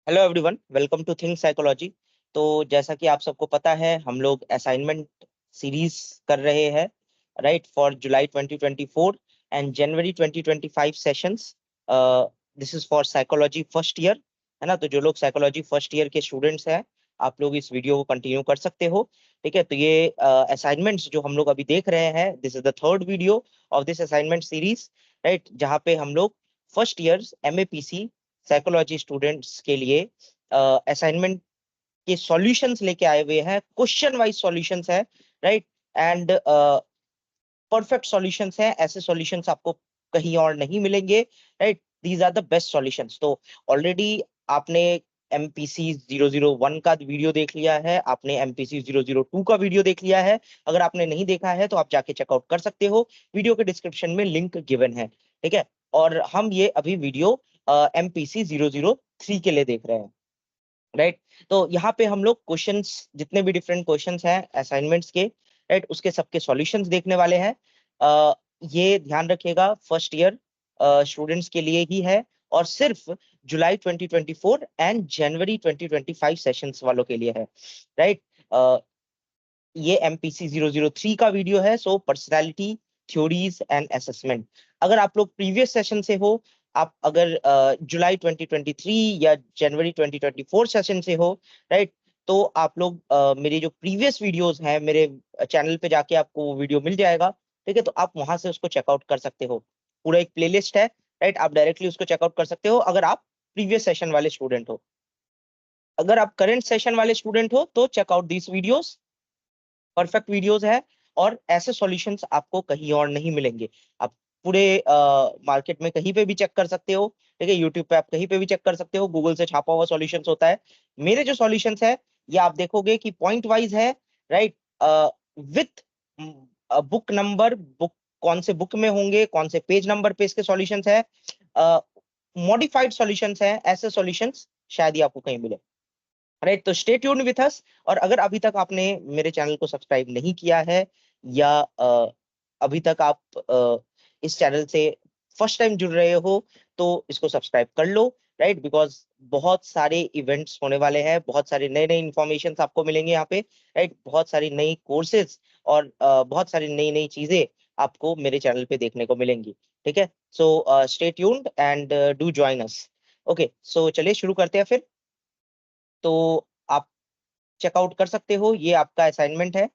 Hello everyone, welcome to think psychology. तो जैसा कि आप सबको पता है, हम लोग असाइनमेंट सीरीज कर रहे हैं, right, for July 2024 and January 2025 sessions. This is for psychology first year, है ना। तो जो लोग साइकोलॉजी फर्स्ट ईयर के स्टूडेंट्स हैं, आप लोग इस वीडियो को कंटिन्यू कर सकते हो। ठीक है, तो ये असाइनमेंट्स जो हम लोग अभी देख रहे हैं, this is the third video of this assignment series, right, जहाँ पे हम लोग first year MAPC psychology students के लिए असाइनमेंट के सॉल्यूशंस लेके आए हुए हैं। क्वेश्चन वाइज सॉल्यूशंस है, राइट, एंड परफेक्ट सॉल्यूशंस हैं। ऐसे सॉल्यूशंस आपको कहीं और नहीं मिलेंगे, right. These are the best solutions. तो ऑलरेडी आपने MPC 001 का वीडियो देख लिया है, आपने MPC 002 का वीडियो देख लिया है। अगर आपने नहीं देखा है तो आप जाके चेकआउट कर सकते हो, वीडियो के डिस्क्रिप्शन में लिंक गिवन है। ठीक है, और हम ये अभी वीडियो MPC 003 के लिए देख रहे हैं, राइट। तो यहाँ पे हम लोग क्वेश्चंस, जितने भी डिफरेंट क्वेश्चंस हैं असाइनमेंट्स के, राइट, उसके सबके सॉल्यूशंस देखने वाले हैं। ये ध्यान रखिएगा, फर्स्ट ईयर स्टूडेंट्स के लिए ही है और सिर्फ जुलाई 2024 एंड जनवरी 2025 सेशंस वालों के लिए है, राइट। ये MPC 003 का वीडियो है। सो पर्सनालिटी थ्योरीज एंड असेसमेंट। अगर आप लोग प्रीवियस सेशन से हो, आप अगर जुलाई 2023 या जनवरी 2024 सेशन से हो, राइट, तो आप लोग मेरे जो प्रीवियस वीडियोस हैं, मेरे चैनल पे जाके आपको वो वीडियो मिल जाएगा। ठीक है, तो आप वहां से उसको चेकआउट कर सकते हो। पूरा एक प्लेलिस्ट है, राइट, आप डायरेक्टली उसको चेकआउट कर सकते हो अगर आप प्रीवियस सेशन वाले स्टूडेंट हो। अगर आप करंट सेशन वाले स्टूडेंट हो तो checkout this videos, perfect videos है। और ऐसे सॉल्यूशंस आपको कहीं और नहीं मिलेंगे। आप पूरे मार्केट में कहीं पे भी चेक कर सकते हो, ठीक है, यूट्यूब पे आप कहीं पे भी चेक कर सकते हो, गूगल से छापा हुआ सॉल्यूशंस होता है। मेरे जो सॉल्यूशंस है, ये आप देखोगे कि पॉइंट वाइज है, right, with book number, book कौन से बुक में होंगे, कौन से पेज नंबर पे इसके सॉल्यूशंस है, मॉडिफाइड सॉल्यूशंस है। ऐसे सॉल्यूशंस शायद ही आपको कहीं मिले, राइट। तो स्टे ट्यून्ड विथ अस। और अगर अभी तक आपने मेरे चैनल को सब्सक्राइब नहीं किया है, या अभी तक आप इस चैनल से फर्स्ट टाइम जुड़ रहे हो, तो इसको सब्सक्राइब कर लो, राइट, बिकॉज बहुत सारे इवेंट्स होने वाले हैं, बहुत सारे नए नए इन्फॉर्मेशन आपको मिलेंगे यहाँ पे, राइट। बहुत सारी नई कोर्सेज और बहुत सारी नई नई चीजें आपको मेरे चैनल पे देखने को मिलेंगी। ठीक है, so stay tuned and do join us. Okay, so चलिए शुरू करते हैं फिर। तो आप चेकआउट कर सकते हो, ये आपका असाइनमेंट है,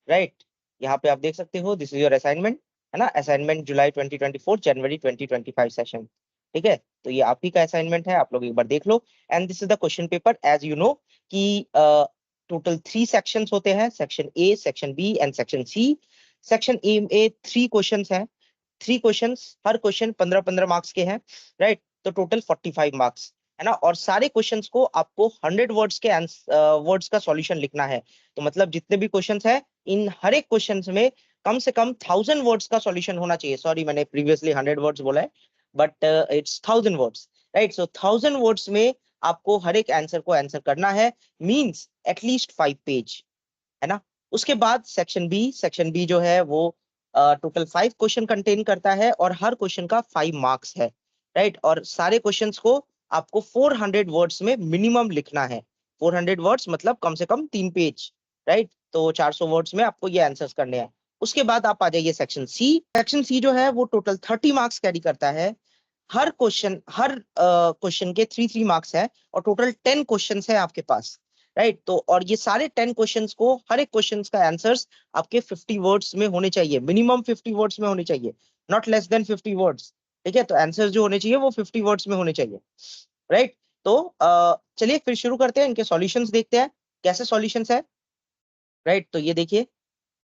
राइट। यहाँ पे आप देख सकते हो, दिस इज योर असाइनमेंट, है ना। असाइनमेंट जुलाई 2024 जनवरी 2025 सेशन। ठीक है, तो ये आप ही का असाइनमेंट है, आप लोग एक बार देख लो। And this is the question paper, as you know कि टोटल 3 सेक्शंस होते हैं, section A, section B and section C. Section A में 3 क्वेश्चंस हैं, 3 क्वेश्चंस, हर क्वेश्चन 15-15 मार्क्स के हैं, राइट। तो टोटल 45 मार्क्स, है ना। और सारे क्वेश्चंस को आपको 100 वर्ड्स के वर्ड्स का सॉल्यूशन लिखना है। तो मतलब जितने भी क्वेश्चंस हैं, इन हर एक क्वेश्चंस में कम से कम 1000 वर्ड्स का सॉल्यूशन होना चाहिए। सॉरी, मैंने प्रीवियसली 100 वर्ड्स बोला है, but it's 1000 words, right. So 1000 words में आपको हर एक आंसर को आंसर करना है, मींस एटलीस्ट 5 पेज, है ना। उसके बाद सेक्शन बी जो है वो टोटल 5 क्वेश्चन कंटेन करता है और हर क्वेश्चन का 5 मार्क्स है, राइट। और सारे क्वेश्चंस को आपको 400 वर्ड्स में मिनिमम लिखना है। 400 वर्ड्स मतलब कम से कम 3 पेज, राइट। तो 400 वर्ड्स में आपको ये आंसर्स करने हैं। उसके बाद आप आ जाइए सेक्शन सी जो है वो टोटल 30 मार्क्स कैरी करता है। हर क्वेश्चन के 3 3 मार्क्स है और टोटल 10 क्वेश्चन है आपके पास, राइट। तो और ये सारे 10 क्वेश्चंस को, हर एक क्वेश्चन का आंसर्स आपके 50 वर्ड्स में होने चाहिए, मिनिमम 50 वर्ड्स में होने चाहिए, नॉट लेस देन 50 वर्ड्स। ठीक है, तो आंसर्स जो होने चाहिए वो 50 वर्ड्स में होने चाहिए, राइट। तो चलिए फिर शुरू करते हैं, इनके सॉल्यूशंस देखते हैं कैसे सॉल्यूशंस है, राइट। तो ये देखिए,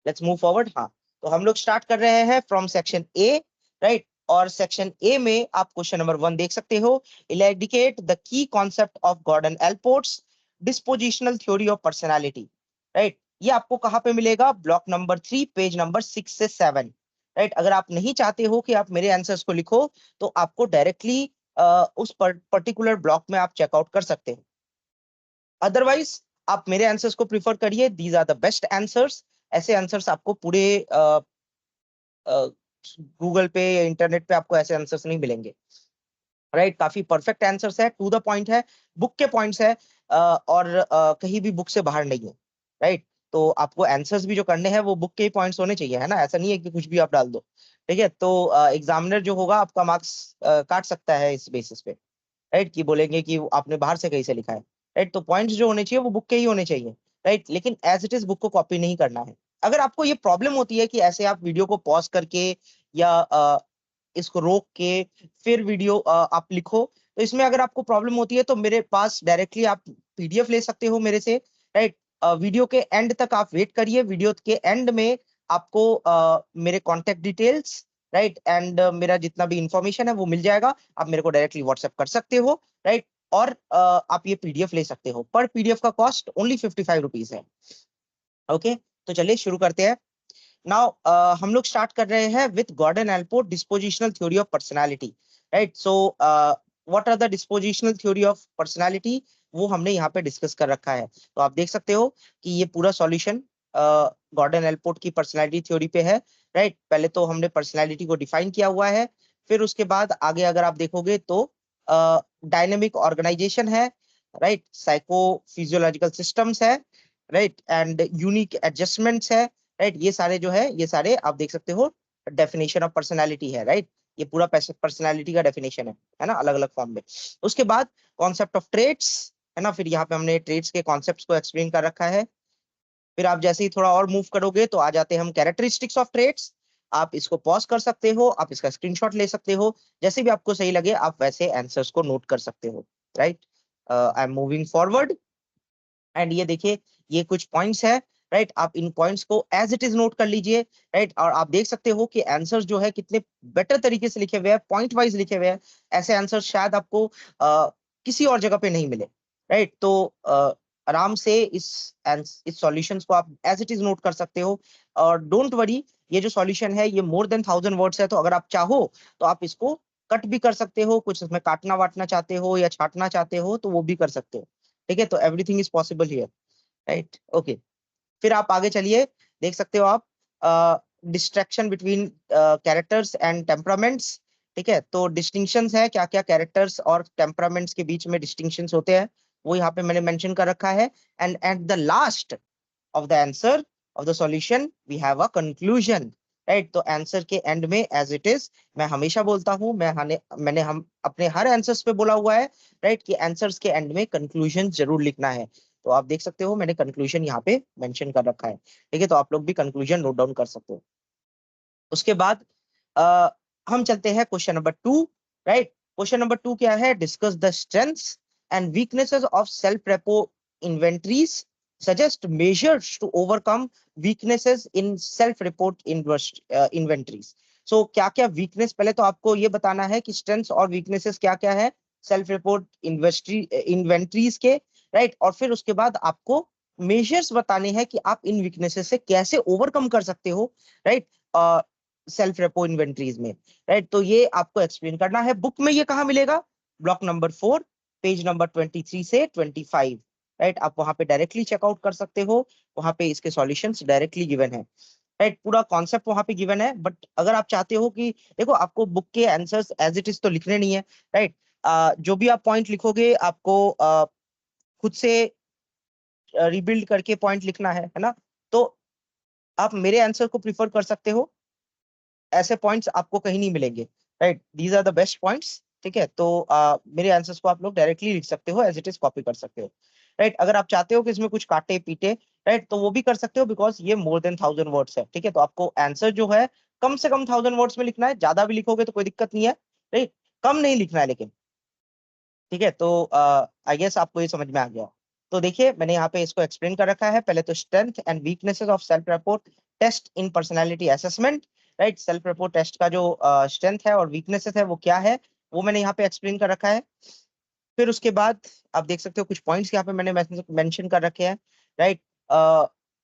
लेट्स मूव फॉरवर्ड। हाँ, तो हम लोग स्टार्ट कर रहे हैं फ्रॉम सेक्शन ए, राइट। और सेक्शन ए में आप क्वेश्चन नंबर 1 देख सकते हो, elucidate the key concept of Gordon Allport's dispositional theory of personality, right. ये आपको कहाँ पे मिलेगा? ब्लॉक नंबर 3, पेज नंबर 6 से 7, राइट। अगर आप नहीं चाहते हो कि आप मेरे आंसर्स को लिखो, तो आपको डायरेक्टली उस पर्टिकुलर ब्लॉक में आप चेकआउट कर सकते हैं। अदरवाइज आप मेरे आंसर्स को प्रीफर करिए, these are the best answers. ऐसे आंसर्स आपको पूरे गूगल पे या इंटरनेट पे आपको ऐसे आंसर्स नहीं मिलेंगे। राइट, काफी परफेक्ट आंसर्स है, टू द पॉइंट है, बुक के पॉइंट्स है, और कहीं भी बुक से बाहर नहीं है। राइट, तो आपको आंसर्स भी जो करने हैं वो बुक के ही पॉइंट्स होने चाहिए, है ना, ऐसा नहीं है कि कुछ भी आप डाल दो। ठीक है, तो एग्जामिनर जो होगा आपका मार्क्स काट सकता है इस बेसिस पे। राइट, कि बोलेंगे कि आपने बाहर से कहीं से लिखा है। राइट, तो पॉइंट्स जो होने चाहिए वो बुक के ही होने चाहिए। राइट, लेकिन एज इट इज बुक को कॉपी नहीं करना है। अगर आपको ये प्रॉब्लम होती है कि ऐसे आप वीडियो को पॉज करके या इसको रोक के फिर वीडियो आप लिखो, तो इसमें अगर आपको प्रॉब्लम होती है तो मेरे पास डायरेक्टली आप पीडीएफ ले सकते हो मेरे से। राइट, वीडियो के एंड तक आप वेट करिए, वीडियो के एंड में आपको मेरे कॉन्टेक्ट डिटेल्स, राइट, एंड मेरा जितना भी इंफॉर्मेशन है वो मिल जाएगा, आप मेरे को डायरेक्टली व्हाट्सएप कर सकते हो। राइट, और आप ये पीडीएफ ले सकते हो, पर पीडीएफ का कॉस्ट ओनली 55 रुपीज है। ओके, तो चलिए शुरू करते हैं। नाउ हम लोग स्टार्ट कर रहे हैं with Gordon Allport dispositional theory of personality. Right, so what are the dispositional theory of personality, वो हमने यहाँ पे डिस्कस कर रखा है। तो आप देख सकते हो कि ये पूरा सॉल्यूशन गॉर्डन एल्पोर्ट की पर्सनालिटी थ्योरी पे है। राइट, पहले तो हमने पर्सनालिटी को डिफाइन किया हुआ है, फिर उसके बाद आगे अगर आप देखोगे तो डायनेमिक ऑर्गेनाइजेशन है, राइट, साइको फिजियोलॉजिकल सिस्टम्स है, राइट, एंड यूनिक एडजस्टमेंट्स है। राइट, ये सारे जो है ये सारे आप देख सकते हो डेफिनेशन ऑफ पर्सनालिटी है। राइट, ये पूरा पर्सनालिटी का डेफिनेशन है ना, अलग अलग फॉर्म में। उसके बाद कॉन्सेप्ट ऑफ ट्रेट्स, है ना, फिर यहाँ पे हमने ट्रेट्स के कॉन्सेप्ट्स को एक्सप्लेन कर रखा है। फिर आप जैसे ही थोड़ा और मूव करोगे तो आ जाते हैं हम कैरेक्टरिस्टिक्स ऑफ ट्रेट्स। आप इसको पॉज कर सकते हो, आप इसका स्क्रीनशॉट ले सकते हो, जैसे भी आपको सही लगे आप वैसे आंसर्स को नोट कर सकते हो। Right, I am moving forward, and ये देखिए ये कुछ पॉइंट्स है। राइट, आप इन पॉइंट्स को एज इट इज नोट कर लीजिए। राइट, और आप देख सकते हो कि आंसर्स जो है कितने बेटर तरीके से लिखे हुए हैं, पॉइंट वाइज लिखे हुए हैं। ऐसे आंसर शायद आपको किसी और जगह पे नहीं मिले। राइट, तो आराम से इस सॉल्यूशंस को आप एज इट इज नोट कर सकते हो। और डोंट वरी, ये जो सॉल्यूशन है ये मोर देन 1000 वर्ड्स है, तो अगर आप चाहो तो आप इसको कट भी कर सकते हो, कुछ इसमें काटना वाटना चाहते हो या छाटना चाहते हो तो वो भी कर सकते हो। ठीक है, तो everything is possible here. Right, okay, फिर आप आगे चलिए, देख सकते हो आप distraction between characters and temperaments. ठीक है, तो डिस्टिंक्शंस है, क्या क्या कैरेक्टर्स और टेम्परामेंट्स के बीच में डिस्टिंक्शंस होते हैं वो यहाँ पे मैंने मेंशन कर रखा है। And at the last of the answer of the solution we have a conclusion। Right, तो आंसर के एंड में एज इट इज, मैं हमेशा बोलता हूं, मैंने हम अपने हर आंसर्स पे बोला हुआ है। राइट, कि आंसर्स के एंड में कंक्लूजन जरूर लिखना है। तो आप देख सकते हो मैंने कंक्लूजन यहाँ पे मेंशन कर रखा है। ठीक है, तो आप लोग भी कंक्लूजन नोट डाउन कर सकते हो। उसके बाद आ, हम चलते हैं question number 2। Right, question number 2 क्या है, discuss the strengths and weaknesses of self repo inventories, suggest measures to overcome weaknesses in self report inventories। so क्या क्या वीकनेस, पहले तो आपको ये बताना है कि स्ट्रेंथ्स और वीकनेसेस क्या क्या है सेल्फ रिपोर्ट इन्वेंटरीज के। राइट, और फिर उसके बाद आपको मेजर्स बताने हैं कि आप इन वीकनेसेस से कैसे ओवरकम कर सकते हो। राइट, सेल्फ रेपो इन्वेंटरीज में। राइट, तो ये आपको एक्सप्लेन करना है। बुक में ये कहाँ मिलेगा, ब्लॉक नंबर 4, पेज नंबर 23 से 25। राइट, आप वहां पे डायरेक्टली चेकआउट कर सकते हो, वहां पे इसके सॉल्यूशंस डायरेक्टली गिवन है। राइट, पूरा कॉन्सेप्ट वहां पे गिवन है, बट अगर आप चाहते हो कि देखो आपको बुक के आंसर्स एज इट इज तो लिखने नहीं है। राइट, जो भी आप पॉइंट लिखोगे आपको खुद से रिबिल्ड करके पॉइंट लिखना है ना, तो आप मेरे आंसर को प्रिफर कर सकते हो, ऐसे पॉइंट्स आपको कहीं नहीं मिलेंगे। Right, these are the best points. ठीक है, तो मेरे आंसर्स को आप लोग डायरेक्टली लिख सकते हो, एज इट इज कॉपी कर सकते हो। राइट, अगर आप चाहते हो कि इसमें कुछ काटे पीटे, राइट, तो वो भी कर सकते हो, बिकॉज ये मोर देन 1000 वर्ड्स है। ठीक है, तो आपको आंसर जो है कम से कम 1000 वर्ड्स में लिखना है, ज्यादा भी लिखोगे तो कोई दिक्कत नहीं है। राइट, कम नहीं लिखना है लेकिन। ठीक है, तो आई गेस आपको ये समझ में आ गया। तो देखिए मैंने यहाँ पे इसको एक्सप्लेन कर रखा है, पहले तो strength and weaknesses of self report test in personality assessment. Right, self report test का जो स्ट्रेंथ है और वीकनेसेस है वो क्या है, वो मैंने यहाँ पे एक्सप्लेन कर रखा है। फिर उसके बाद आप देख सकते हो कुछ पॉइंट्स यहाँ पे मैंने मेंशन कर रखे हैं। Right,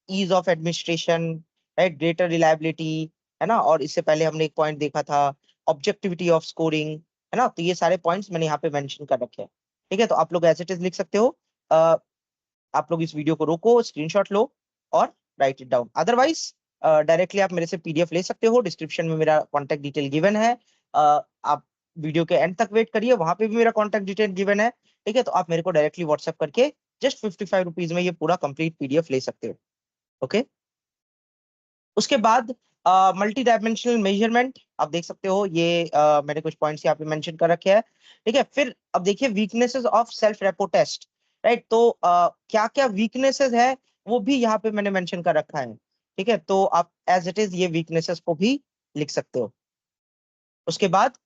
ease of administration, right, greater reliability, है ना, और इससे पहले हमने एक पॉइंट देखा था ऑब्जेक्टिविटी ऑफ स्कोरिंग, है ना, तो ये सारे पॉइंट्स मैंने यहाँ पे मेंशन कर रखे हैं। ठीक है, तो आप लोग एज इट इज लिख सकते हो। अ, आप लोग इस वीडियो को रोको, स्क्रीनशॉट लो और right it down. Otherwise directly आप मेरे से पीडीएफ ले सकते हो, डिस्क्रिप्शन में मेरा कॉन्टेक्ट डिटेल गिवन है। आप वीडियो के एंड तक वेट करिए, वहां पे भी मेरा कॉन्टेक्ट डिटेल गिवन है, ठीक है। तो आप मेरे को डायरेक्टली व्हाट्सएप करके जस्ट 55 रुपीज में ये पूरा कंप्लीट पीडीएफ ले सकते हो। ओके, उसके बाद मल्टी डायमेंशनल मेजरमेंट आप देख सकते हो, ये मैंने कुछ पॉइंट्स यहाँ पे मेंशन कर रखे हैं, ठीक है। फिर अब देखिए weaknesses of self report test, right. तो क्या क्या वीकनेसेस है वो भी यहाँ पे मैंने मेंशन कर रखा है, ठीक है। तो आप एज इट इज ये वीकनेसेस को भी लिख सकते हो। उसके बाद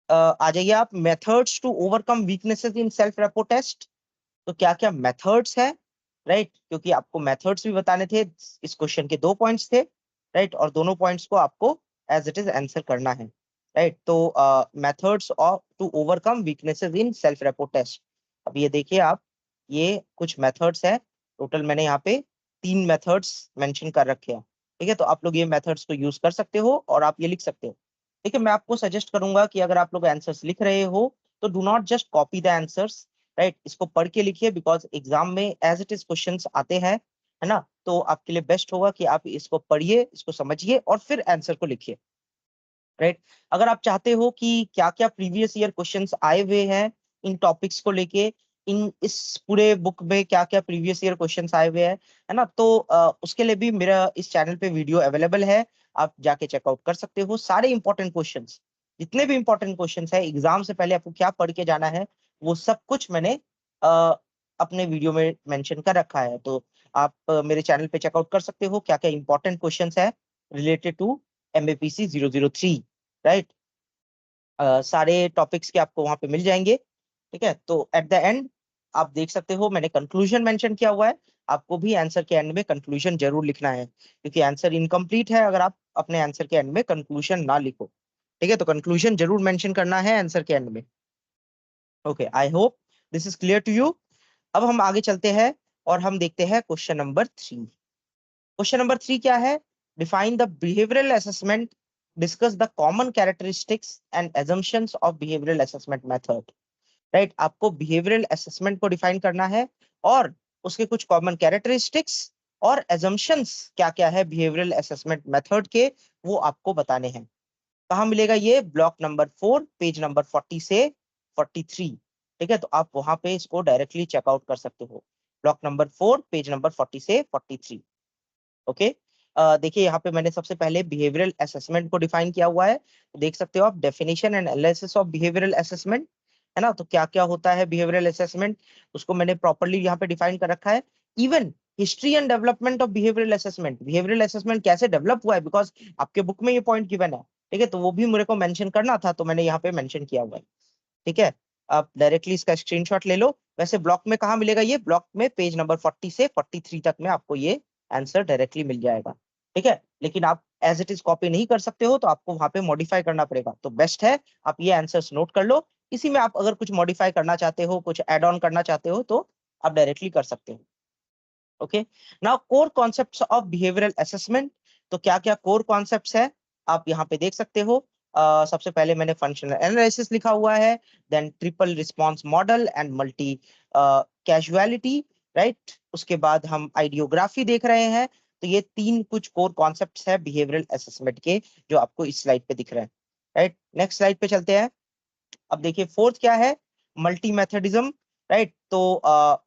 आ जाइए आप methods to overcome weaknesses in self report test. तो क्या क्या मेथड्स है, राइट, क्योंकि आपको मेथड्स भी बताने थे, इस क्वेश्चन के 2 पॉइंट्स थे, राइट, और दोनों पॉइंट्स को आपको एज इट इज आंसर करना है, राइट। तो methods of to overcome weaknesses in self report test. अब ये देखिए आप, ये कुछ मेथड्स है, टोटल मैंने यहाँ पे 3 मेथड्स मेंशन कर रखे हैं, ठीक है। तो आप लोग ये मेथड्स को यूज कर सकते हो और आप ये लिख सकते हो, ठीक है। मैं आपको सजेस्ट करूंगा कि अगर आप लोग आंसर्स लिख रहे हो तो do not just copy the answers, right, इसको पढ़ के लिखिए, बिकॉज एग्जाम में एज इट इज क्वेश्चंस आते हैं, है ना। तो आपके लिए बेस्ट होगा कि आप इसको पढ़िए, इसको समझिए और फिर आंसर को लिखिए, राइट। अगर आप चाहते हो कि क्या क्या प्रीवियस ईयर क्वेश्चंस आए हुए हैं इन टॉपिक्स को लेके, इन इस पूरे बुक में क्या क्या प्रीवियस ईयर क्वेश्चंस आए हुए हैं, है ना, तो उसके लिए भी मेरा इस चैनल पे वीडियो अवेलेबल है, आप जाके चेकआउट कर सकते हो। सारे इंपॉर्टेंट क्वेश्चंस, जितने भी इंपॉर्टेंट क्वेश्चंस है एग्जाम से पहले आपको क्या पढ़ के जाना है, वो सब कुछ मैंने अपने वीडियो में मेंशन कर रखा है। तो आप मेरे चैनल पे चेकआउट कर सकते हो क्या क्या इंपॉर्टेंट क्वेश्चंस है रिलेटेड टू एमएपीसी 003, राइट। सारे टॉपिक्स के आपको वहां पे मिल जाएंगे, ठीक है। तो एट द एंड आप देख सकते हो मैंने कंक्लूजन मेंशन किया हुआ है, आपको भी आंसर के एंड में कंक्लूजन जरूर लिखना है, क्योंकि आंसर इनकम्प्लीट है अगर आप अपने आंसर के एंड में कंक्लूजन ना लिखो, ठीक है। तो कंक्लूजन जरूर मेंशन करना है आंसर के एंड में। Okay, I hope this is clear to you. अब हम आगे चलते हैं और हम देखते हैं क्वेश्चन नंबर 3। क्वेश्चन नंबर 3 क्या है? Define the behavioural assessment, discuss the common characteristics and assumptions of behavioural assessment method, right. आपको बिहेवियरल असेसमेंट को डिफाइन करना है और उसके कुछ कॉमन कैरेक्टरिस्टिक्स और assumptions क्या क्या है बिहेवियरल असेसमेंट मेथड के, वो आपको बताने हैं। कहाँ मिलेगा ये? ब्लॉक नंबर 4 पेज नंबर 40 से 43, ठीक है। तो आप वहां पे इसको डायरेक्टली चेकआउट कर सकते हो, ब्लॉक नंबर 4 पेज नंबर 40 से 43। ओके, देखिए यहाँ पे मैंने सबसे पहले बिहेवियरल असेसमेंट को डिफाइन किया हुआ है, तो देख सकते हो आप, definition and analysis of behavioural assessment, है ना। तो क्या क्या होता है बिहेवियरल असेसमेंट, उसको मैंने प्रॉपर्ली यहाँ पे डिफाइन कर रखा है। Even history and development of behavioural assessment, behavioural assessment कैसे डेवलप हुआ है, बिकॉज आपके बुक में ये पॉइंट गिवन है, ठीक है। तो वो भी मेरे को मेंशन करना था, तो मैंने यहाँ पे मेंशन किया हुआ है, ठीक है। आप डायरेक्टली इसका स्क्रीनशॉट ले लो। वैसे ब्लॉक में कहाँ मिलेगा ये? ब्लॉक में पेज नंबर 40 से 43 तक में आपको ये आंसर डायरेक्टली मिल जाएगा, ठीक है। लेकिन आप एज इट इज कॉपी नहीं कर सकते हो, तो आपको वहां पे मॉडिफाई करना पड़ेगा। तो बेस्ट है आप ये आंसर्स नोट कर लो, इसी में आप अगर कुछ मॉडिफाई करना चाहते हो, कुछ एड ऑन करना चाहते हो, तो आप डायरेक्टली कर सकते हो। Okay, now core concepts of behavioural assessment. तो क्या क्या कोर कॉन्सेप्ट्स है आप यहाँ पे देख सकते हो। सबसे पहले मैंने फंक्शनल एनालिसिस लिखा हुआ है, then triple response model and multi causality, right. उसके बाद हम आइडियोग्राफी देख रहे हैं। तो ये 3 कुछ कोर कॉन्सेप्ट्स है बिहेवियरल असेसमेंट के, जो आपको इस स्लाइड पे दिख रहे हैं, राइट। नेक्स्ट स्लाइड पे चलते हैं। अब देखिए फोर्थ क्या है? Multi methodism, right. तो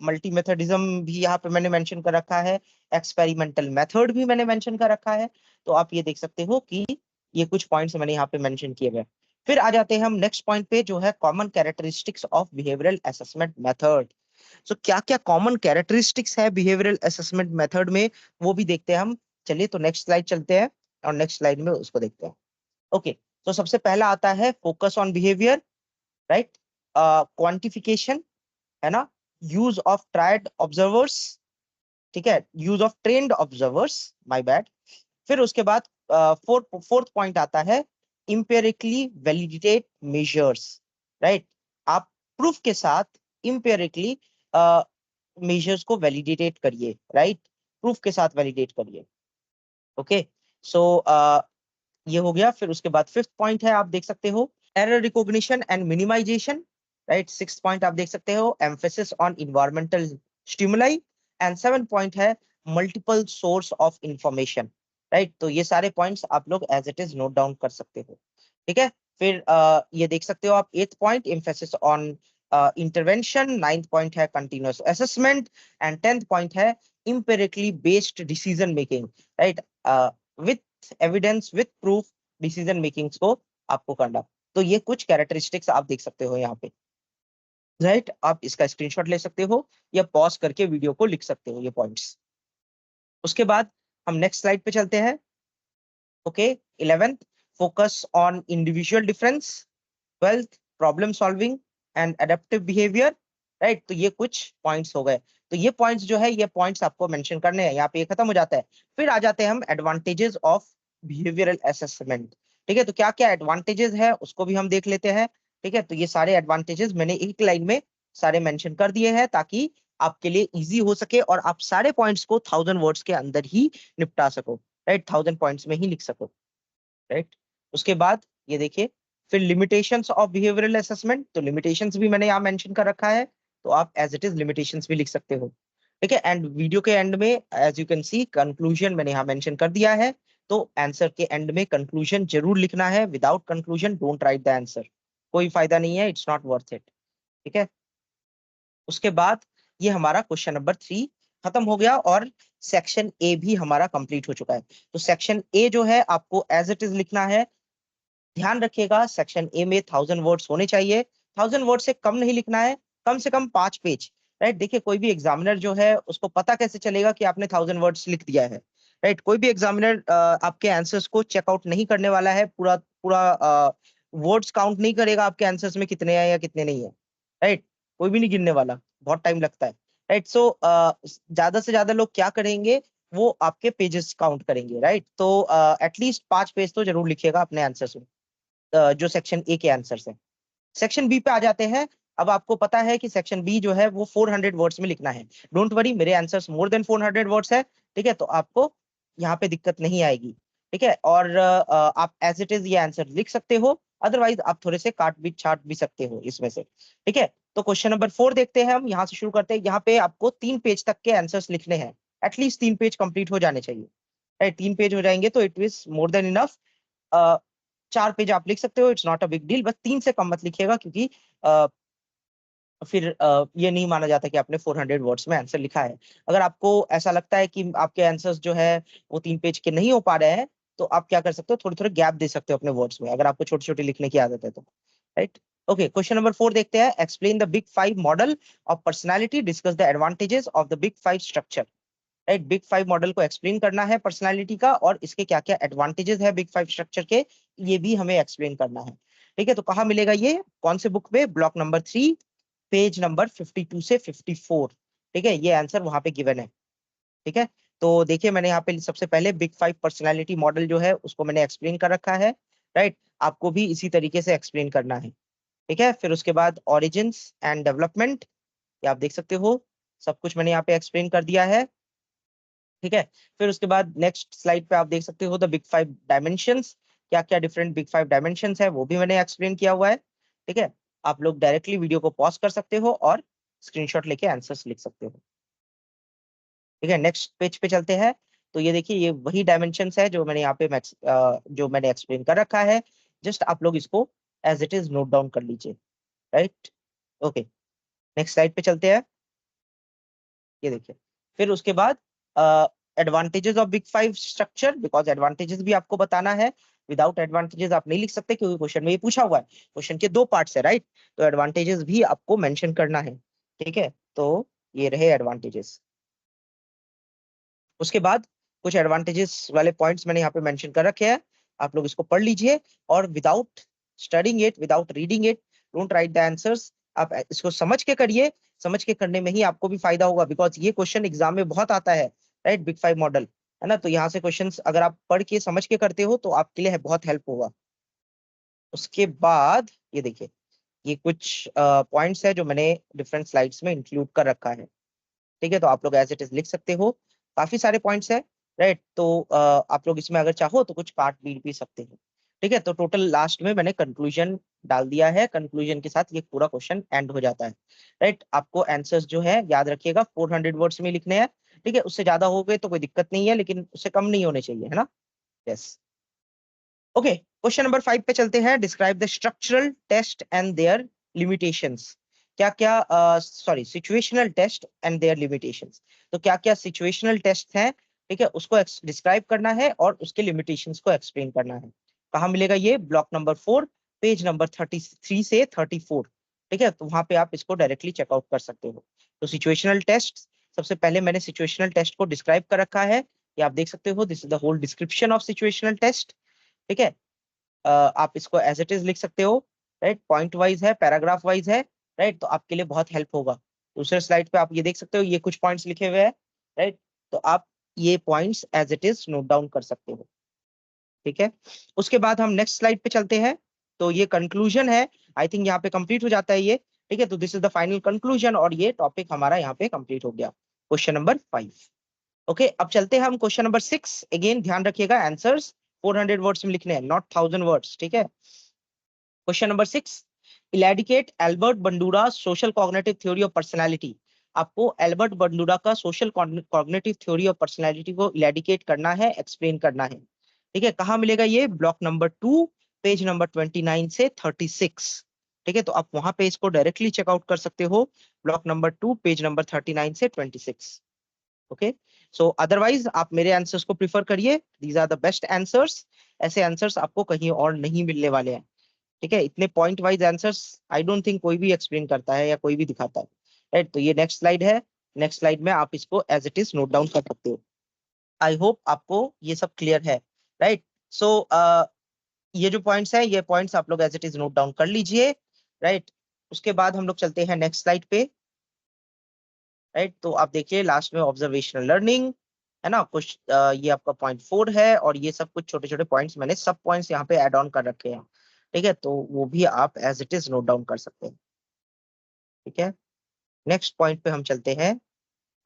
मल्टी मेथडिज्म भी यहाँ पे मैंने मेंशन कर रखा है, एक्सपेरिमेंटल मेथड भी मैंने मेंशन कर रखा है। तो आप ये देख सकते हो कि ये कुछ पॉइंट्स मैंने यहाँ पे मेंशन किए हुए। फिर आ जाते हैं हम नेक्स्ट पॉइंट पे, जो है common characteristics of behavioural assessment method. So क्या क्या कॉमन कैरेक्टरिस्टिक्स है बिहेवियरल असेसमेंट मेथड में, वो भी देखते हैं हम। चलिए तो नेक्स्ट स्लाइड चलते हैं और नेक्स्ट स्लाइड में उसको देखते हैं। ओके, तो सबसे पहला आता है focus on behaviour, right. Quantification, है ना। यूज ऑफ ट्राइड ऑब्जर्वर्स, ठीक है, use of trained observers, my bad. फिर उसके बाद फोर्थ पॉइंट आता है इंपेरिकली वैलिडेटेड मेजर्स, राइट। आप प्रूफ के साथ इंपेरिकली मेजर्स को वैलिडेटेड करिए, राइट, प्रूफ के साथ वैलिडेट करिए। ओके, सो ये हो गया। फिर उसके बाद फिफ्थ पॉइंट है, आप देख सकते हो, error recognition and minimisation, right. Six point आप देख सकते हो, emphasis on environmental stimuli. And seven point है multiple source of information, right. तो ये सारे पॉइंट्स आप लोग as it is note down कर सकते हो, ठीक है। फिर ये देख सकते हो आप 8th point emphasis on intervention, 9th point है continuous assessment and 10th point है empirically based decision making, right, with evidence with proof decision making को आपको करना। तो ये कुछ कैरेक्टरिस्टिक्स आप देख सकते हो यहाँ पे, राइट। आप इसका स्क्रीनशॉट ले सकते हो या पॉज करके वीडियो को लिख सकते हो ये पॉइंट्स। उसके बाद हम नेक्स्ट स्लाइड पे चलते हैं। Okay, 11th focus on individual difference, 12th problem solving and adaptive behaviour, right. तो ये कुछ पॉइंट्स हो गए। तो ये पॉइंट्स जो है ये पॉइंट्स आपको मेंशन करने हैं, यहाँ पे ये खत्म हो जाता है। फिर आ जाते हैं हम एडवांटेजेस ऑफ बिहेवियरल असेसमेंट। ठीक है, तो क्या क्या एडवांटेजेस है उसको भी हम देख लेते हैं। ठीक है, तो ये सारे एडवांटेजेस मैंने एक लाइन में सारे मेंशन कर दिए हैं ताकि आपके लिए इजी हो सके और आप सारे पॉइंट्स को 1000 वर्ड्स के अंदर ही निपटा सको, राइट, 1000 पॉइंट्स में ही लिख सको, राइट। उसके बाद ये देखिए, फिर लिमिटेशंस ऑफ बिहेवियरल असेसमेंट, तो लिमिटेशंस भी मैंने यहाँ मेंशन कर रखा है, तो आप एज इट इज लिमिटेशंस भी लिख सकते हो। ठीक है, एंड वीडियो के एंड में as you can see conclusion मैंने यहाँ मेंशन कर दिया है, तो आंसर के एंड में कंक्लूजन जरूर लिखना है। Without conclusion don't write the answer, कोई फायदा नहीं है, इट्स नॉट वर्थ इट। ठीक है, उसके बाद ये हमारा क्वेश्चन नंबर 3 खत्म हो गया और सेक्शन ए भी हमारा कंप्लीट हो चुका है। तो सेक्शन ए जो है आपको एज इट इज लिखना है। ध्यान रखिएगा सेक्शन ए में 1000 वर्ड्स होने चाहिए, 1000 वर्ड से कम नहीं लिखना है, कम से कम 5 पेज, राइट। देखिए कोई भी एग्जामिनर जो है उसको पता कैसे चलेगा कि आपने 1000 वर्ड्स लिख दिया है, राइट। कोई भी एग्जामिनर आपके आंसर्स को चेकआउट नहीं करने वाला है, पूरा पूरा वर्ड्स काउंट नहीं करेगा आपके आंसर्स में कितने हैं या कितने नहीं है, राइट। कोई भी नहीं गिनने वाला, बहुत टाइम लगता है, राइट। सो ज्यादा से ज्यादा लोग क्या करेंगे, वो आपके पेजेस काउंट करेंगे, राइट। तो एटलीस्ट 5 पेज तो जरूर लिखिएगा अपने आंसर्स में, जो सेक्शन ए के आंसर्स हैं। सेक्शन बी पे आ जाते हैं। अब आपको पता है कि सेक्शन बी जो है वो 400 वर्ड्स में लिखना है। डोंट वरी, मेरे आंसर्स मोर देन 400 वर्ड्स है। ठीक है, तो आपको यहाँ पे दिक्कत नहीं आएगी। ठीक है, और आप एज इट इज ये आंसर लिख सकते हो, अदरवाइज आप थोड़े से काट भी छाट भी सकते हो इसमें से। ठीक है, तो क्वेश्चन नंबर 4 देखते हैं हम, यहाँ से शुरू करते हैं। यहाँ पे आपको 3 पेज तक के आंसर्स लिखने हैं, एटलीस्ट 3 पेज कंप्लीट हो जाने चाहिए, राइट। 3 पेज हो जाएंगे तो it is more than enough. 4 page आप लिख सकते हो, it's not a big deal, बस 3 से कम मत लिखिएगा क्योंकि फिर ये नहीं माना जाता कि आपने 400 वर्ड्स में आंसर लिखा है। अगर आपको ऐसा लगता है कि आपके आंसर्स जो है वो 3 पेज के नहीं हो पा रहे हैं, तो आप क्या कर सकते हो, थोड़े थोड़े गैप दे सकते हो अपने वर्ड्स में, अगर आपको छोटी छोटी लिखने की आदत है तो, राइट। ओके, क्वेश्चन नंबर 4 देखते हैं। Explain the big 5 model of personality, discuss the advantages of the big 5 structure, right. Big 5 model को एक्सप्लेन करना है पर्सनैलिटी का, और इसके क्या क्या एडवांटेजेस है बिग 5 स्ट्रक्चर के, ये भी हमें एक्सप्लेन करना है। ठीक है, तो कहाँ मिलेगा ये, कौन से बुक में, ब्लॉक नंबर 3 पेज नंबर 52 से 54। ठीक है, ये आंसर वहां पे गिवन है। ठीक है, तो देखिए मैंने यहाँ पे सबसे पहले बिग 5 पर्सनैलिटी मॉडल जो है उसको मैंने एक्सप्लेन कर रखा है, राइट। आपको भी इसी तरीके से एक्सप्लेन करना है। ठीक है, फिर उसके बाद ऑरिजिन्स एंड डेवलपमेंट, ये आप देख सकते हो, सब कुछ मैंने यहाँ पे एक्सप्लेन कर दिया है। ठीक है, फिर उसके बाद नेक्स्ट स्लाइड पे आप देख सकते हो द बिग 5 डायमेंशंस, क्या क्या डिफरेंट बिग 5 डायमेंशंस है वो भी मैंने एक्सप्लेन किया हुआ है। ठीक है, आप लोग डायरेक्टली वीडियो को पॉज कर सकते हो और स्क्रीनशॉट लेके आंसर्स लिख सकते हो। ठीक है, नेक्स्ट पेज पे चलते हैं। तो ये देखिए, ये वही डायमेंशंस है जो मैंने यहाँ पे जो मैंने एक्सप्लेन कर रखा है, जस्ट आप लोग इसको as it is note down कर लीजिए, राइट। ओके, नेक्स्ट स्लाइड पे चलते हैं। ये देखिए, फिर उसके बाद advantages of big 5 structure, because advantages भी आपको बताना है। विदाउट एडवांटेजेस आप नहीं लिख सकते क्योंकि क्वेश्चन में ये पूछा हुआ है, क्वेश्चन के 2 पार्ट्स है, राइट। तो एडवांटेजेस भी आपको मेंशन करना है। ठीक है, तो ये रहे एडवांटेजेस। उसके बाद कुछ एडवांटेजेस वाले पॉइंट्स मैंने यहाँ पे मेंशन कर रखे हैं, आप लोग इसको पढ़ लीजिए, और without studying it, without reading it, don't write the answers. आप इसको समझ के करिए, समझ के करने में ही आपको भी फायदा होगा, बिकॉज ये क्वेश्चन एग्जाम में बहुत आता है, राइट, बिग 5 मॉडल, है ना। तो यहाँ से क्वेश्चंस अगर आप पढ़ के समझ के करते हो तो आपके लिए बहुत हेल्प होगा। उसके बाद ये देखिए, ये कुछ पॉइंट्स है जो मैंने डिफरेंट स्लाइड्स में इंक्लूड कर रखा है। ठीक है, तो आप लोग एज इट इज लिख सकते हो, काफी सारे पॉइंट्स है, राइट। तो आप लोग इसमें अगर चाहो तो कुछ काट भी सकते हो। ठीक है, तो टोटल लास्ट में मैंने कंक्लूजन डाल दिया है, कंक्लूजन के साथ ये पूरा क्वेश्चन एंड हो जाता है, राइट। आपको आंसर्स जो है याद रखिएगा 400 वर्ड्स में लिखने हैं। ठीक है, उससे ज्यादा हो गए तो कोई दिक्कत नहीं है, लेकिन उससे कम नहीं होने चाहिए, है ना। Yes, okay. क्वेश्चन नंबर 5 पे चलते हैं। Describe the structural test and their limitations. क्या क्या sorry situational test and their limitations. तो क्या क्या सिचुएशनल टेस्ट हैं, ठीक है, उसको डिस्क्राइब करना है और उसके लिमिटेशंस को एक्सप्लेन करना है। कहाँ मिलेगा ये? ब्लॉक नंबर 4 पेज नंबर 33 से 34, ठीक है। तो वहां पे आप इसको डायरेक्टली चेकआउट कर सकते हो। तो सिचुएशनल टेस्ट, सबसे पहले मैंने सिचुएशनल टेस्ट को डिस्क्राइब कर रखा है, ये आप देख सकते हो। This is the whole description of situational test, ठीक है। आप इसको एज इट इज लिख सकते हो, राइट। पॉइंट वाइज है, पैराग्राफ वाइज है, राइट। तो आपके लिए बहुत हेल्प होगा। दूसरे स्लाइड पे आप ये देख सकते हो, ये कुछ पॉइंट्स लिखे हुए हैं, राइट। तो आप ये points as it is note down कर सकते हो, ठीक है। उसके बाद हम नेक्स्ट स्लाइड पे चलते हैं। तो ये कंक्लूजन है, आई थिंक यहाँ पे कंप्लीट हो जाता है ये, ठीक है। तो this is the final conclusion और ये टॉपिक हमारा यहाँ पे कंप्लीट हो गया, क्वेश्चन नंबर 5। ओके, अब चलते हैं हम क्वेश्चन नंबर 6। अगेन ध्यान रखिएगा, आंसर्स 400 वर्ड्स में लिखने हैं, नॉट 1000 वर्ड्स, ठीक है। Question number 6, elucidate Albert Bandura social cognitive theory of personality. आपको एल्बर्ट बंडूरा का social cognitive theory of personality को इलेडिकेट करना है, एक्सप्लेन करना है, ठीक है। कहाँ मिलेगा ये? ब्लॉक नंबर 2 पेज नंबर 29 से 36, ठीक है। तो आप वहां पे इसको डायरेक्टली चेकआउट कर सकते हो, ब्लॉक नंबर 2 पेज नंबर 39 से 26। ओके, सो अदरवाइज आप मेरे आंसर्स को प्रिफर करिए, these are the best answers. ऐसे आंसर्स आपको कहीं और नहीं मिलने वाले हैं, ठीक है। इतने point wise answers I don't think कोई भी एक्सप्लेन करता है या कोई भी दिखाता है, राइट। तो ये नेक्स्ट स्लाइड है, नेक्स्ट स्लाइड में आप इसको as it is note down कर सकते हो। आई होप आपको ये सब क्लियर है, राइट। सो ये जो पॉइंट्स है, ये पॉइंट्स आप लोग as it is note down कर लीजिए, राइट। उसके बाद हम लोग चलते हैं नेक्स्ट स्लाइड पे, राइट। तो आप देखिए लास्ट में ऑब्जर्वेशनल लर्निंग है ना, कुछ ये आपका पॉइंट 4 है और ये सब कुछ छोटे छोटे पॉइंट्स मैंने सब पॉइंट्स यहाँ पे ऐड ऑन कर रखे हैं, ठीक है। तो वो भी आप as it is note down कर सकते हैं, ठीक है। नेक्स्ट पॉइंट पे हम चलते हैं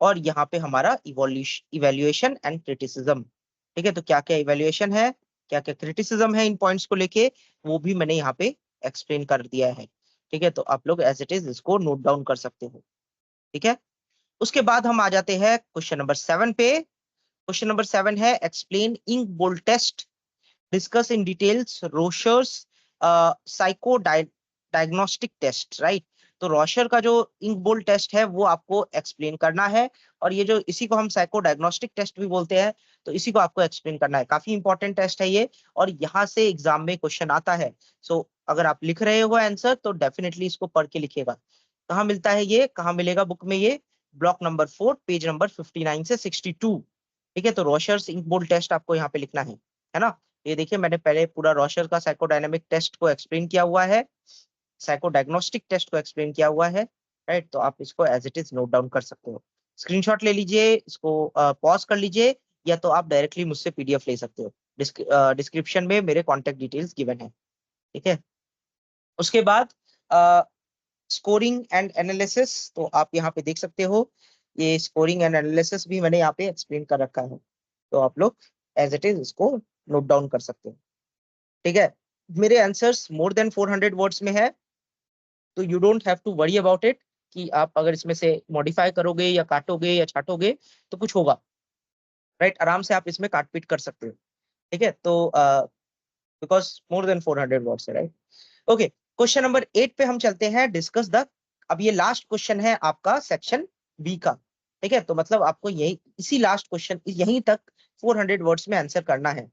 और यहाँ पे हमारा इवैल्यूएशन एंड क्रिटिसिज्म, ठीक है। तो क्या क्या इवैल्यूएशन है, क्या क्या क्रिटिसिज्म है इन पॉइंट्स को लेके, वो भी मैंने यहाँ पे एक्सप्लेन कर दिया है, ठीक है। तो आप लोग एज इट इज इसको नोट डाउन कर सकते हो, ठीक है। उसके बाद हम आ जाते हैं क्वेश्चन नंबर 7 पे। क्वेश्चन नंबर 7 है explain ink blot test, discuss in details Rorschach's psycho diagnostic test, right. तो रोशर का जो इंक बोल्ड टेस्ट है वो आपको एक्सप्लेन करना है, और ये जो इसी को हम साइको डायग्नोस्टिक टेस्ट भी बोलते हैं, तो इसी को आपको एक्सप्लेन करना है। काफी इंपॉर्टेंट टेस्ट है ये, और यहाँ से एग्जाम में क्वेश्चन आता है। सो अगर आप लिख रहे हो आंसर तो डेफिनेटली इसको पढ़ के लिखिएगा। कहाँ मिलता है ये, कहाँ मिलेगा बुक में ये? ब्लॉक नंबर 4 पेज नंबर 59 से 62, ठीक है। तो रोशर्स इंक बोल्ड टेस्ट आपको यहाँ पे लिखना है ना। ये देखिए मैंने पहले पूरा रोशर का साइकोडायनामिक टेस्ट को एक्सप्लेन किया हुआ है, साइको डायग्नोस्टिक टेस्ट को एक्सप्लेन किया हुआ है, राइट। तो आप इसको as it is note down कर सकते हो। स्क्रीनशॉट ले लीजिए, इसको पॉज कर लीजिए, या तो आप डायरेक्टली मुझसे पीडीएफ ले सकते हो। डिस्क्रिप्शन में मेरे कॉन्टेक्ट डिटेल्स गिवन है, ठीक है। उसके बाद स्कोरिंग एंड एनालिसिस, तो आप यहाँ पे देख सकते हो, ये स्कोरिंग एंड एनालिसिस भी मैंने यहाँ पे एक्सप्लेन कर रखा है। तो आप लोग एज इट इज इसको नोट डाउन कर सकते हो, ठीक है। मेरे आंसर्स मोर देन 400 वर्ड्स में है, तो you don't have to worry about it कि आप अगर इसमें से मॉडिफाई करोगे या काटोगे या छाटोगे तो कुछ होगा, राइट। आराम से आप इसमें काट पीट कर सकते हो, ठीक है। तो बिकॉज मोर देन 400 वर्ड्स है, राइट। ओके, क्वेश्चन नंबर 8 पे हम चलते हैं, डिस्कस द। अब ये लास्ट क्वेश्चन है आपका सेक्शन बी का, ठीक है। तो मतलब आपको यही इसी लास्ट क्वेश्चन यहीं तक 400 वर्ड्स में आंसर करना है,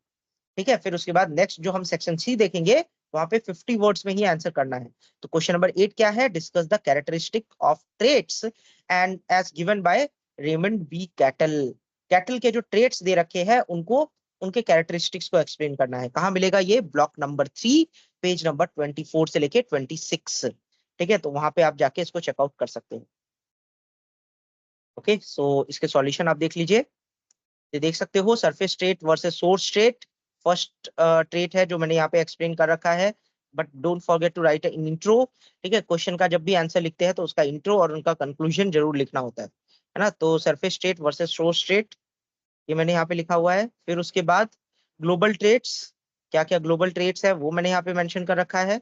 ठीक है। फिर उसके बाद नेक्स्ट जो हम सेक्शन सी देखेंगे वहां पे 50 वर्ड्स में ही आंसर करना है। तो क्वेश्चन नंबर 8 क्या है? Discuss the characteristic of traits and as given by Raymond B Cattell. Cattell के जो ट्रेट्स दे रखे हैं उनको, उनके कैरेक्टरिस्टिक्स को एक्सप्लेन करना है। कहाँ मिलेगा ये? ब्लॉक नंबर 3 पेज नंबर 24 से लेके 26, ठीक है। तो वहां पे आप जाके इसको चेकआउट कर सकते हैं। ओके, सो इसके सॉल्यूशन आप देख लीजिए, ये देख सकते हो, surface trait versus source trait. First trait है जो मैंने यहाँ पे एक्सप्लेन कर रखा है, but don't forget to write in intro, ठीक है। क्वेश्चन का जब भी आंसर लिखते हैं तो उसका इंट्रो और उनका कंक्लूजन जरूर लिखना होता है ना। तो surface trait versus source trait ये मैंने यहाँ पे लिखा हुआ है। फिर उसके बाद ग्लोबल ट्रेट्स, क्या क्या ग्लोबल ट्रेट्स है वो मैंने यहाँ पे मेंशन कर रखा है,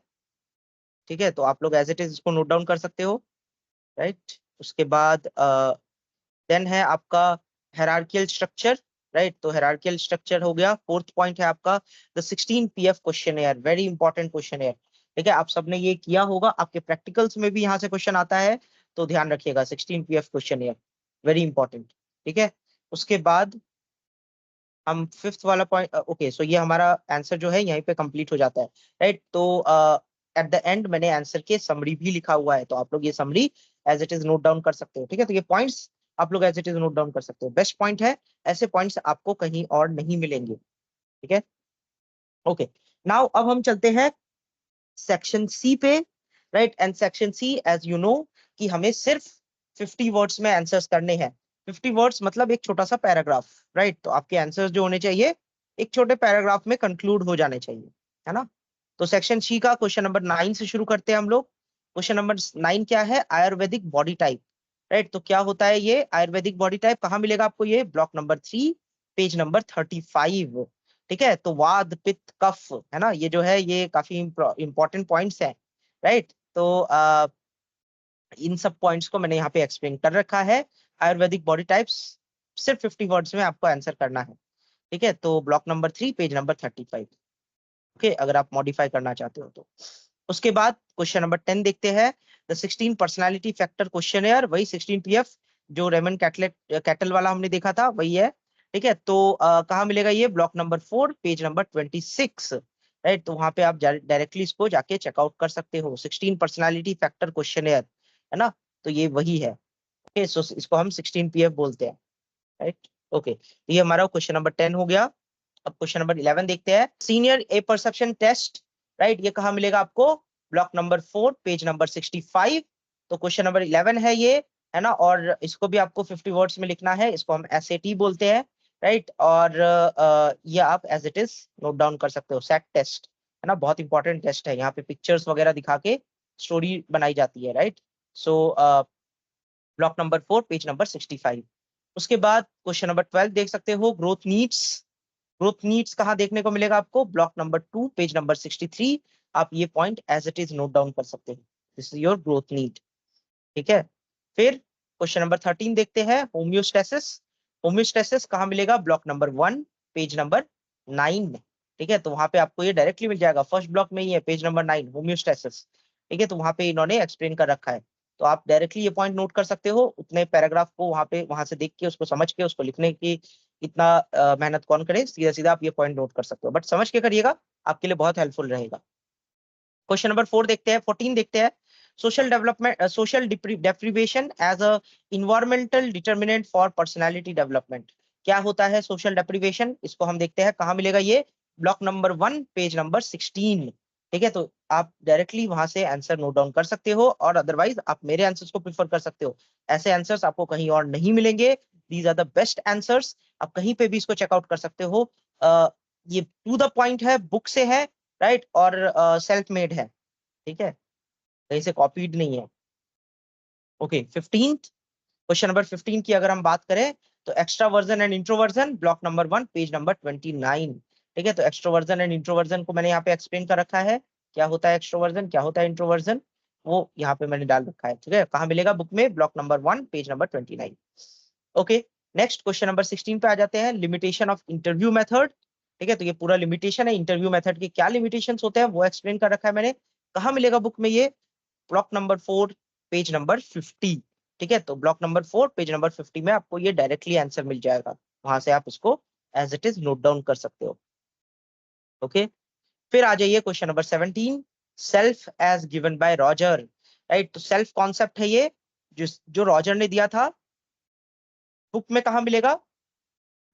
ठीक है। तो आप लोग एज इट इज इसको नोट डाउन कर सकते हो, राइट। उसके बाद देन है आपका हायरार्कियल स्ट्रक्चर, राइट। तो हायरार्किकल स्ट्रक्चर हो गया। फोर्थ पॉइंट है आपका द 16 पीएफ क्वेश्चनएयर, वेरी इंपॉर्टेंट क्वेश्चनएयर। ठीक है, आप सबने ये किया होगा, आपके प्रैक्टिकल्स में भी यहाँ से क्वेश्चन आता है, तो ध्यान रखिएगा 16 पीएफ क्वेश्चनएयर, वेरी इंपॉर्टेंट। ठीक है, उसके बाद हम फिफ्थ वाला पॉइंट, ओके सो ये हमारा आंसर जो है यहीं पे कंप्लीट हो जाता है, राइट। तो एट द एंड मैंने आंसर के समरी भी लिखा हुआ है, तो आप लोग ये summary as it is note down कर सकते हो। ठीक है, तो ये पॉइंट्स आप लोग as it is note down कर सकते हो, बेस्ट पॉइंट है, ऐसे पॉइंट्स आपको कहीं और नहीं मिलेंगे। ठीक है, ओके। नाउ अब हम चलते हैं सेक्शन सी पे, right. And section C as you know कि हमें सिर्फ 50 वर्ड्स में आंसर्स करने हैं। 50 वर्ड्स मतलब एक छोटा सा पैराग्राफ, राइट। तो आपके आंसर्स जो होने चाहिए एक छोटे पैराग्राफ में कंक्लूड हो जाने चाहिए, है ना। तो सेक्शन सी का क्वेश्चन नंबर 9 से शुरू करते हैं हम लोग। क्वेश्चन नंबर 9 क्या है? Ayurvedic body type, right. तो क्या होता है ये आयुर्वेदिक बॉडी टाइप? कहाँ मिलेगा आपको ये? Block number 3 page number 35। ठीक है, तो वात पित्त कफ, है ना, ये जो है ये काफी इंपॉर्टेंट पॉइंट्स हैं, राइट। तो इन सब पॉइंट्स को मैंने यहाँ पे एक्सप्लेन कर रखा है। आयुर्वेदिक बॉडी टाइप्स सिर्फ 50 वर्ड्स में आपको आंसर करना है। ठीक है, तो block number 3 page number 35। Okay, अगर आप मॉडिफाई करना चाहते हो तो। उसके बाद क्वेश्चन नंबर 10 देखते हैं, द 16 पर्सनालिटी फैक्टर क्वेश्चनएयर, वही 16 पीएफ जो रेमन कैटल वाला हमने देखा था, वही है। ठीक है, तो कहाँ मिलेगा ये? Block number 4 page number 26, right. तो वहां पे आप डायरेक्टली इसको जाके चेकआउट कर सकते हो, 16 पर्सनालिटी फैक्टर क्वेश्चनएयर, है ना। तो ये वही है। ओके, सो इसको हम 16 पीएफ बोलते हैं, राइट। ओके, तो ये हमारा क्वेश्चन नंबर 10 हो गया। अब क्वेश्चन नंबर 11 देखते हैं, सीनियर ए परसेप्शन टेस्ट, राइट। ये कहाँ मिलेगा आपको? Block number 4 page number 65। तो क्वेश्चन नंबर 11 है ये, है ना। और इसको भी आपको 50 वर्ड्स में लिखना है, इसको हम एसएटी बोलते हैं, राइट। और ये आप as it is note down कर सकते हो, सेट टेस्ट, है ना, बहुत इंपॉर्टेंट टेस्ट है। यहाँ पे पिक्चर्स वगैरह दिखा के स्टोरी बनाई जाती है, right. So block number 4 page number 65। उसके बाद क्वेश्चन नंबर 12 देख सकते हो, ग्रोथ नीड्स। ग्रोथ नीड्स कहाँ देखने को मिलेगा आपको? Block number 2 page number 63। आप ये point as it is note down कर सकते हो, this is your growth need. ठीक है, फिर क्वेश्चन नंबर 13 देखते हैं, होम्योस्टेसिस। होम्योस्टेसिस कहाँ मिलेगा? Block number 1 page number 9। ठीक है, तो वहां पे आपको ये डायरेक्टली मिल जाएगा, फर्स्ट ब्लॉक में ही है, पेज नंबर 9 होम्योस्टेसिस। ठीक है, तो वहां पे इन्होंने एक्सप्लेन कर रखा है, तो आप डायरेक्टली ये पॉइंट नोट कर सकते हो। उतने पैराग्राफ को वहां से देख के उसको समझ के उसको लिखने की इतना मेहनत कौन करे, सीधा सीधा आप ये पॉइंट नोट कर सकते हो, बट समझ के करिएगा, आपके लिए बहुत हेल्पफुल रहेगा। क्वेश्चन नंबर 4 देखते हैं, 14 देखते हैं, social development, social deprivation as a environmental determinant for personality development. क्या होता है सोशल डेप्रिवेशन? इसको हम देखते हैं, कहाँ मिलेगा ये? Block number 1 page number 16। ठीक है, तो आप डायरेक्टली वहां से आंसर नोट डाउन कर सकते हो, और अदरवाइज आप मेरे आंसर्स को प्रिफर कर सकते हो। ऐसे आंसर्स आपको कहीं और नहीं मिलेंगे, these are the best answers. आप कहीं पे भी इसको चेकआउट कर सकते हो। ये टू द पॉइंट है, बुक से है, राइट, और सेल्फ मेड है। ठीक है, कहीं से कॉपीड नहीं है। ओके, 15, क्वेश्चन नंबर 15 की अगर हम बात करें, तो extraversion and introversion, block number 1 page number 29। ठीक है, तो एक्स्ट्रोवर्जन एंड इंट्रोवर्जन को मैंने यहाँ पे एक्सप्लेन कर रखा है, क्या होता है एक्स्ट्रोवर्जन, क्या होता है इंट्रोवर्जन, वो यहाँ पे मैंने डाल रखा है। ठीक है, कहाँ मिलेगा? बुक में, block number 1 page number 29। Okay, next question number 16 पे आ जाते हैं, लिमिटेशन ऑफ इंटरव्यू मेथड। ठीक है, तो ये पूरा लिमिटेशन है इंटरव्यू मेथड के, क्या लिमिटेशंस होते हैं वो एक्सप्लेन कर रखा है मैंने। कहाँ मिलेगा बुक में ये? Block number 4 page number 50। ठीक है, तो ब्लॉक नंबर 4 पेज नंबर 50 में आपको ये डायरेक्टली आंसर मिल जाएगा, वहां से आप इसको as it is note down कर सकते हो। ओके, फिर आ जाइए question number 17, self as given by Roger, right. तो सेल्फ कॉन्सेप्ट है ये, जो रॉजर ने दिया था, बुक में कहाँ मिलेगा?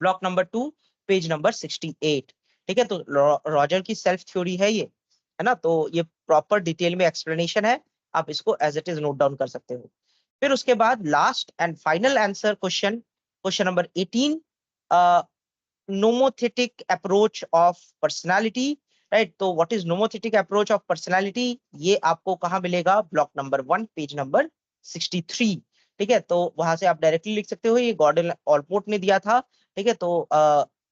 Block number 2 page number 68। ठीक है, तो रॉजर की सेल्फ थ्योरी है ये, है ना, तो ये प्रॉपर डिटेल में एक्सप्लेनेशन है, आप इसको as it is note down कर सकते हो। फिर उसके बाद last and final answer question, question number 18, nomothetic approach of personality, right. तो what is nomothetic approach of personality? ये आपको कहाँ मिलेगा? Block number 1 page number 63। ठीक है, तो वहां से आप डायरेक्टली लिख सकते हो, ये गॉर्डन ऑलपोर्ट ने दिया था। ठीक है, तो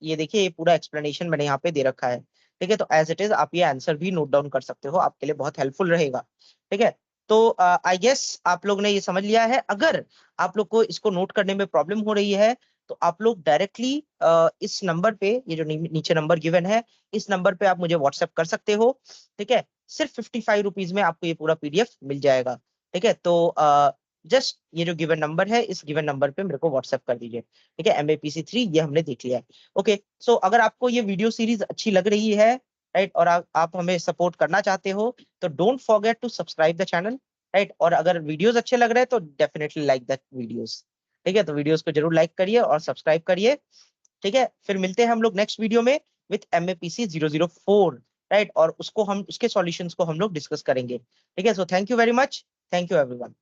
ये देखिए, ये पूरा एक्सप्लेनेशन मैंने यहाँ पे दे रखा है। ठीक है, तो एज इट इज आप ये आंसर भी नोट डाउन कर सकते हो, आपके लिए बहुत हेल्पफुल रहेगा। ठीक है, तो आई गेस आप लोग ने ये समझ लिया है। अगर आप लोग को इसको नोट करने में प्रॉब्लम हो रही है, तो आप लोग डायरेक्टली इस नंबर पे, ये जो नीचे नंबर गिवन है, इस नंबर पे आप मुझे व्हाट्सएप कर सकते हो। ठीक है, सिर्फ 55 रुपीज में आपको ये पूरा पीडीएफ मिल जाएगा। ठीक है, तो जस्ट ये जो गिवन नंबर है, इस गिवन नंबर पे मेरे को व्हाट्सएप कर दीजिए। ठीक है, MAPC3 ये हमने देख लिया है। ओके, सो अगर आपको ये वीडियो सीरीज अच्छी लग रही है, राइट, और आप हमें सपोर्ट करना चाहते हो, तो don't forget to subscribe the channel, right. और अगर वीडियोस अच्छे लग रहे हैं तो डेफिनेटली लाइक द वीडियोस। ठीक है, तो वीडियोस को जरूर लाइक करिए और सब्सक्राइब करिए। ठीक है, फिर मिलते हैं हम लोग नेक्स्ट वीडियो में विथ MAPC 004, राइट, और उसको हम, उसके सॉल्यूशंस को हम लोग डिस्कस करेंगे। ठीक है, so thank you very much, thank you everyone.